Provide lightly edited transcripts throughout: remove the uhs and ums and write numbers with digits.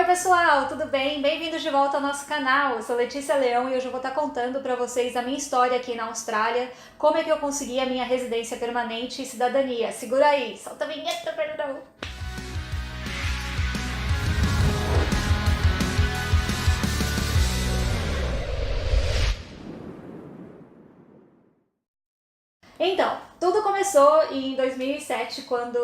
Oi pessoal, tudo bem? Bem-vindos de volta ao nosso canal. Eu sou Letícia Leão e hoje eu vou estar contando para vocês a minha história aqui na Austrália, como é que eu consegui a minha residência permanente e cidadania. Segura aí, solta a vinheta, perdão! Então, tudo começou em 2007, quando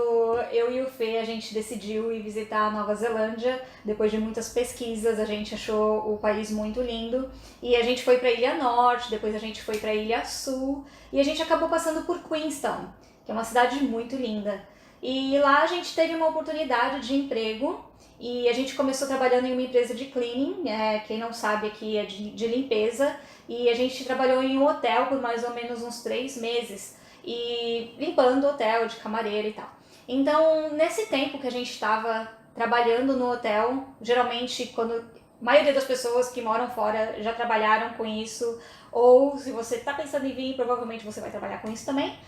eu e o Fê, a gente decidiu ir visitar a Nova Zelândia. Depois de muitas pesquisas, a gente achou o país muito lindo. E a gente foi para a Ilha Norte, depois a gente foi para a Ilha Sul. E a gente acabou passando por Queenstown, que é uma cidade muito linda. E lá a gente teve uma oportunidade de emprego. E a gente começou trabalhando em uma empresa de cleaning, quem não sabe aqui é de limpeza. E a gente trabalhou em um hotel por mais ou menos uns 3 meses, e limpando o hotel de camareira e tal. Então, nesse tempo que a gente estava trabalhando no hotel, geralmente quando a maioria das pessoas que moram fora já trabalharam com isso, ou se você está pensando em vir, provavelmente você vai trabalhar com isso também.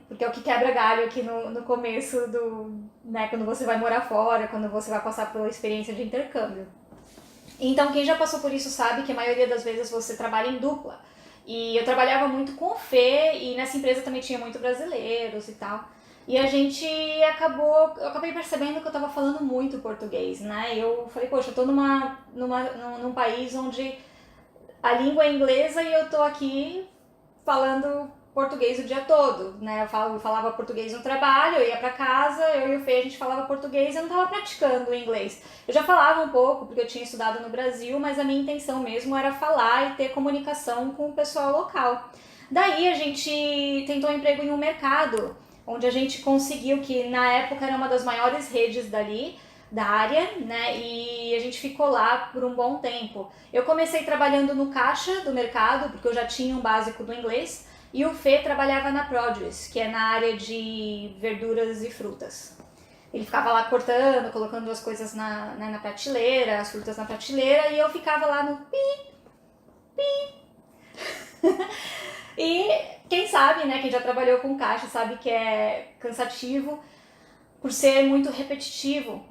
Porque é o que quebra galho aqui no começo quando você vai morar fora, quando você vai passar pela experiência de intercâmbio. Então, quem já passou por isso sabe que a maioria das vezes você trabalha em dupla. E eu trabalhava muito com o Fê, e nessa empresa também tinha muito brasileiros e tal. E eu acabei percebendo que eu tava falando muito português, né? Eu falei, poxa, eu tô num país onde a língua é inglesa e eu tô aqui falando português o dia todo, né? Eu falava português no trabalho, eu ia pra casa, eu e o Fê, a gente falava português, eu não tava praticando o inglês. Eu já falava um pouco, porque eu tinha estudado no Brasil, mas a minha intenção mesmo era falar e ter comunicação com o pessoal local. Daí a gente tentou um emprego em um mercado, onde a gente conseguiu, que na época era uma das maiores redes da área, né? E a gente ficou lá por um bom tempo. Eu comecei trabalhando no caixa do mercado, porque eu já tinha um básico do inglês, e o Fê trabalhava na Produce, que é na área de verduras e frutas. Ele ficava lá cortando, colocando as coisas na prateleira, as frutas na prateleira, e eu ficava lá no pi, pi. E quem sabe, né, quem já trabalhou com caixa sabe que é cansativo por ser muito repetitivo.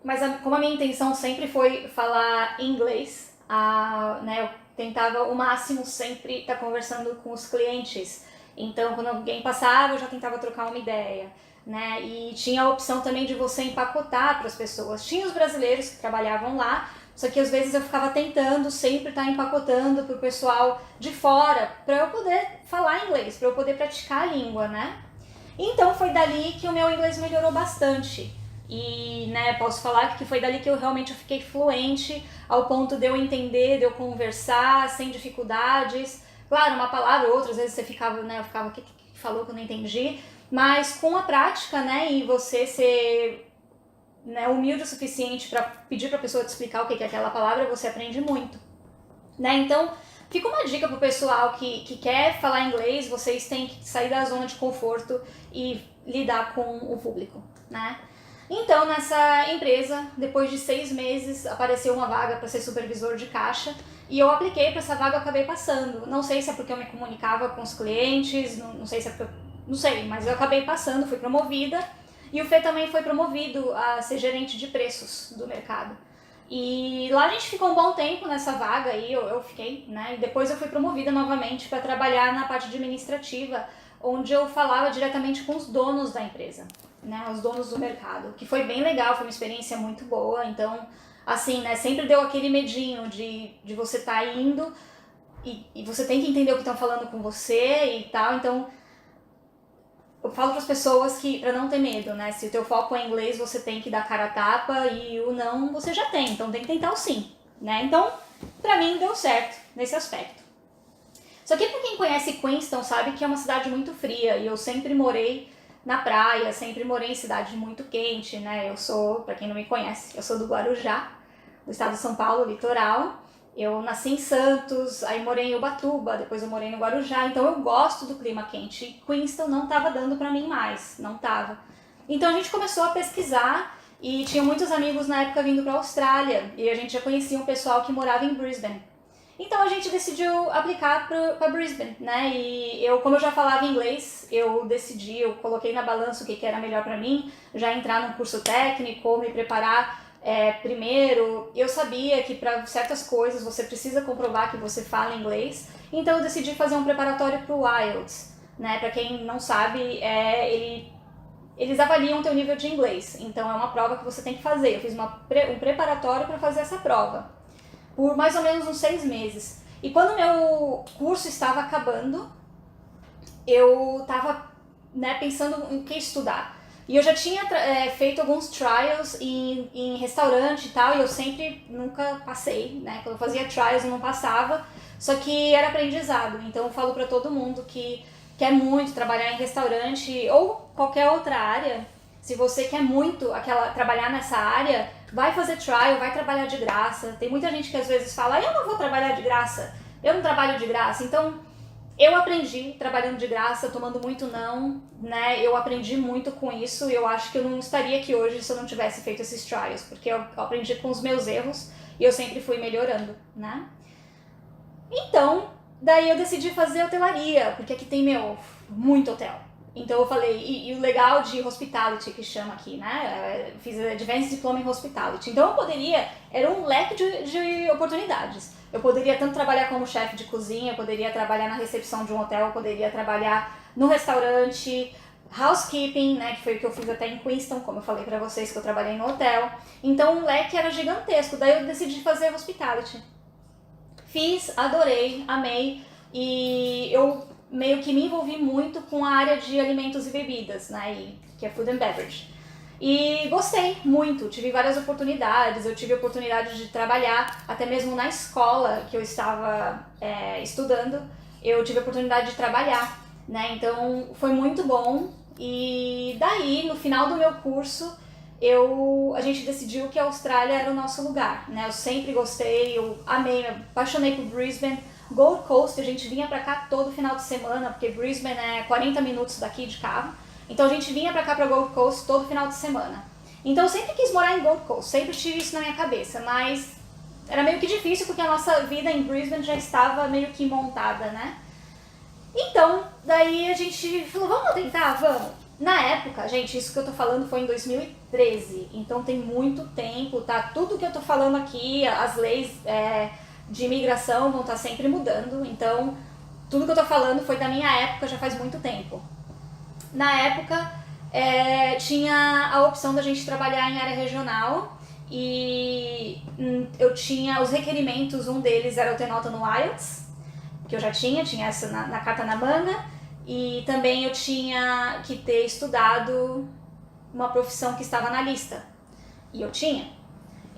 Mas como a minha intenção sempre foi falar inglês, eu tentava o máximo sempre estar conversando com os clientes. Então, quando alguém passava, eu já tentava trocar uma ideia, né? E tinha a opção também de você empacotar para as pessoas. Tinha os brasileiros que trabalhavam lá, só que às vezes eu ficava tentando sempre estar empacotando para o pessoal de fora, para eu poder falar inglês, para eu poder praticar a língua, né? Então foi dali que o meu inglês melhorou bastante. E posso falar que foi dali que eu realmente fiquei fluente, ao ponto de eu entender, de eu conversar sem dificuldades. Claro, uma palavra ou outra, às vezes você ficava, eu ficava, o que falou que eu não entendi? Mas com a prática, e você ser humilde o suficiente para pedir para a pessoa te explicar o que é aquela palavra, você aprende muito. Então, fica uma dica pro pessoal que quer falar inglês, vocês têm que sair da zona de conforto e lidar com o público, né? Então, nessa empresa, depois de 6 meses, apareceu uma vaga para ser supervisor de caixa e eu apliquei para essa vaga e acabei passando. Não sei se é porque eu me comunicava com os clientes, não sei se é porque não sei, mas eu acabei passando, fui promovida, e o Fê também foi promovido a ser gerente de preços do mercado. E lá a gente ficou um bom tempo nessa vaga aí, eu fiquei, e depois eu fui promovida novamente para trabalhar na parte administrativa, onde eu falava diretamente com os donos da empresa, os donos do mercado, que foi bem legal, foi uma experiência muito boa. Então, assim, sempre deu aquele medinho de você estar indo e você tem que entender o que estão falando com você e tal. Então, eu falo para as pessoas que para não ter medo, se o teu foco é inglês, você tem que dar cara a tapa, e o não você já tem, então tem que tentar o sim, Então, para mim deu certo nesse aspecto. Só que para quem conhece Queenstown sabe que é uma cidade muito fria, e eu sempre morei na praia, sempre morei em cidade muito quente, Eu sou, para quem não me conhece, eu sou do Guarujá, do estado de São Paulo, litoral. Eu nasci em Santos, aí morei em Ubatuba, depois eu morei no Guarujá, então eu gosto do clima quente. Queenstown não estava dando para mim mais, não estava. Então a gente começou a pesquisar, e tinha muitos amigos na época vindo para a Austrália, e a gente já conhecia um pessoal que morava em Brisbane. Então a gente decidiu aplicar para Brisbane, E eu, como eu já falava inglês, eu coloquei na balança o que era melhor para mim, já entrar num curso técnico, me preparar Primeiro, eu sabia que para certas coisas você precisa comprovar que você fala inglês, então eu decidi fazer um preparatório para o IELTS, né? Para quem não sabe, eles avaliam o teu nível de inglês, então é uma prova que você tem que fazer. Eu fiz um preparatório para fazer essa prova, por mais ou menos uns 6 meses. E quando meu curso estava acabando, eu estava, né, pensando em que estudar. E eu já tinha feito alguns trials em restaurante e tal, e eu sempre nunca passei, né? Quando eu fazia trials eu não passava, só que era aprendizado. Então eu falo pra todo mundo que quer muito trabalhar em restaurante ou qualquer outra área, se você quer muito trabalhar nessa área, vai fazer trial, vai trabalhar de graça. Tem muita gente que às vezes fala, eu não vou trabalhar de graça, eu não trabalho de graça. Então, eu aprendi trabalhando de graça, tomando muito não, né? Eu aprendi muito com isso e eu acho que eu não estaria aqui hoje se eu não tivesse feito esses trials, porque eu aprendi com os meus erros e eu sempre fui melhorando, né? Então, daí eu decidi fazer hotelaria, porque aqui tem, muito hotel. Então eu falei, e o legal de hospitality, que chama aqui, né? Eu fiz Advanced Diploma em Hospitality. Então eu poderia, era um leque de oportunidades. Eu poderia tanto trabalhar como chefe de cozinha, eu poderia trabalhar na recepção de um hotel, eu poderia trabalhar no restaurante, housekeeping, né, que foi o que eu fiz até em Queenstown, como eu falei pra vocês que eu trabalhei no hotel. Então o leque era gigantesco, daí eu decidi fazer hospitality. Fiz, adorei, amei, e eu meio que me envolvi muito com a área de alimentos e bebidas, né, que é Food and Beverage. E gostei muito, tive várias oportunidades, eu tive a oportunidade de trabalhar até mesmo na escola que eu estava estudando, eu tive a oportunidade de trabalhar, né? Então foi muito bom. E daí, no final do meu curso, a gente decidiu que a Austrália era o nosso lugar, né? Eu sempre gostei, eu amei, me apaixonei por Brisbane. Gold Coast, a gente vinha pra cá todo final de semana, porque Brisbane é 40 minutos daqui de carro. Então a gente vinha pra cá pra Gold Coast todo final de semana. Então eu sempre quis morar em Gold Coast, sempre tive isso na minha cabeça, mas era meio que difícil porque a nossa vida em Brisbane já estava meio que montada, né? Então, daí a gente falou, vamos tentar? Vamos. Na época, gente, isso que eu tô falando foi em 2013, então tem muito tempo, tá? Tudo que eu tô falando aqui, as leis de imigração vão estar sempre mudando, então tudo que eu tô falando foi da minha época, já faz muito tempo. Na época, tinha a opção da gente trabalhar em área regional e eu tinha os requerimentos, um deles era eu ter nota no IELTS, que eu já tinha essa na carta na manga, e também eu tinha que ter estudado uma profissão que estava na lista, e eu tinha.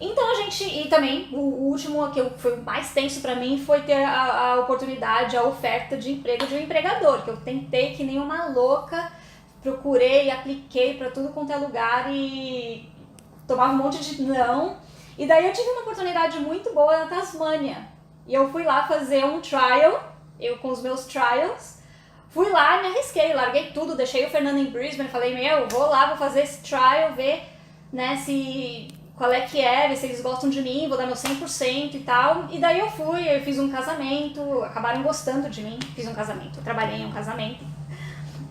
Então e também o último, que foi o mais tenso pra mim, foi ter a oportunidade, a oferta de emprego de um empregador, que eu tentei que nem uma louca, procurei, apliquei pra tudo quanto é lugar e tomava um monte de não. E daí eu tive uma oportunidade muito boa na Tasmânia. E eu fui lá fazer um trial, eu com os meus trials. Fui lá, me arrisquei, larguei tudo, deixei o Fernando em Brisbane, falei, vou lá, vou fazer esse trial, ver, né, qual é que ver se eles gostam de mim, vou dar meu 100% e tal. E daí eu fiz um casamento, acabaram gostando de mim, eu trabalhei em um casamento.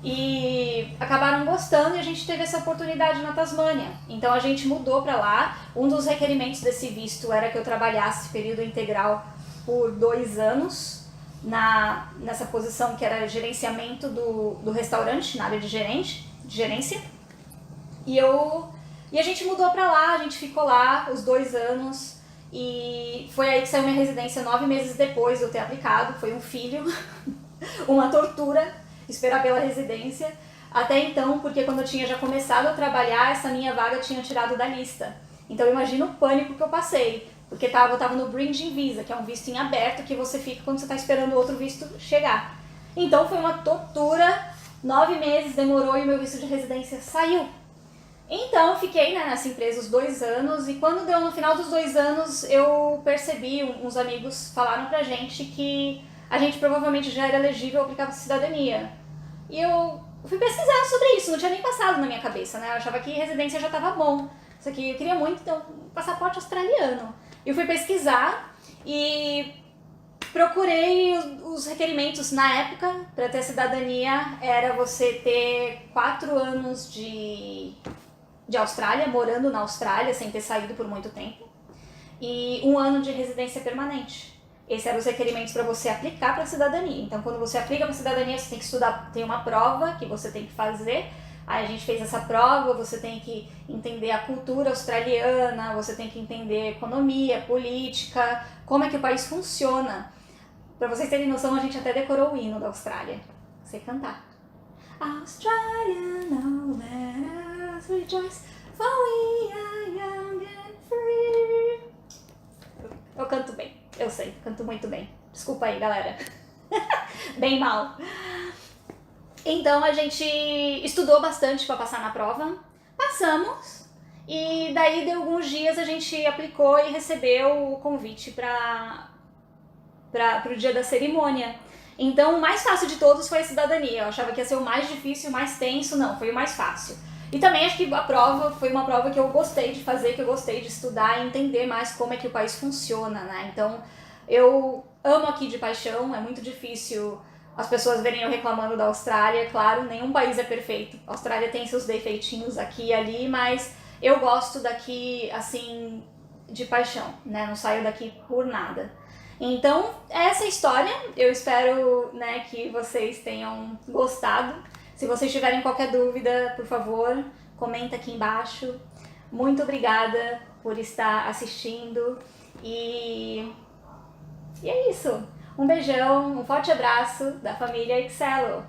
E acabaram gostando e a gente teve essa oportunidade na Tasmânia. Então a gente mudou pra lá. Um dos requerimentos desse visto era que eu trabalhasse período integral por 2 anos nessa posição que era gerenciamento do restaurante, na área de gerência. E a gente mudou pra lá, a gente ficou lá os 2 anos e foi aí que saiu minha residência 9 meses depois de eu ter aplicado. Foi um filho, uma tortura esperar pela residência, até então, porque quando eu tinha já começado a trabalhar, essa minha vaga tinha tirado da lista. Então imagina o pânico que eu passei, porque eu tava no Bridging Visa, que é um visto em aberto que você fica quando você tá esperando o outro visto chegar. Então foi uma tortura, 9 meses demorou e o meu visto de residência saiu. Então eu fiquei nessa empresa os 2 anos e quando deu no final dos 2 anos eu percebi, uns amigos falaram pra gente que a gente provavelmente já era elegível a aplicar para cidadania. E eu fui pesquisar sobre isso, não tinha nem passado na minha cabeça, né? Eu achava que residência já estava bom. Isso aqui eu queria muito ter um passaporte australiano. Eu fui pesquisar e procurei os requerimentos na época para ter cidadania. Era você ter 4 anos de de Austrália, morando na Austrália, sem ter saído por muito tempo, e 1 ano de residência permanente. Esses eram os requerimentos para você aplicar para a cidadania. Então, quando você aplica para a cidadania, você tem que estudar, tem uma prova que você tem que fazer. Aí a gente fez essa prova, você tem que entender a cultura australiana, você tem que entender economia, política, como é que o país funciona. Para vocês terem noção, a gente até decorou o hino da Austrália. Sei cantar. Australia, now let us rejoice, for we are young and free. Eu canto bem, eu sei, canto muito bem. Desculpa aí, galera. Bem mal. Então a gente estudou bastante para passar na prova, passamos, e daí de alguns dias a gente aplicou e recebeu o convite para o dia da cerimônia. Então o mais fácil de todos foi a cidadania. Eu achava que ia ser o mais difícil, o mais tenso, não, foi o mais fácil. E também acho que a prova foi uma prova que eu gostei de fazer, que eu gostei de estudar e entender mais como é que o país funciona, né? Então eu amo aqui de paixão, é muito difícil as pessoas verem eu reclamando da Austrália. Claro, nenhum país é perfeito. A Austrália tem seus defeitinhos aqui e ali, mas eu gosto daqui, assim, de paixão, né? Não saio daqui por nada. Então, essa é a história. Eu espero, né, que vocês tenham gostado. Se vocês tiverem qualquer dúvida, por favor, comenta aqui embaixo. Muito obrigada por estar assistindo e é isso. Um beijão, um forte abraço da família Excelo.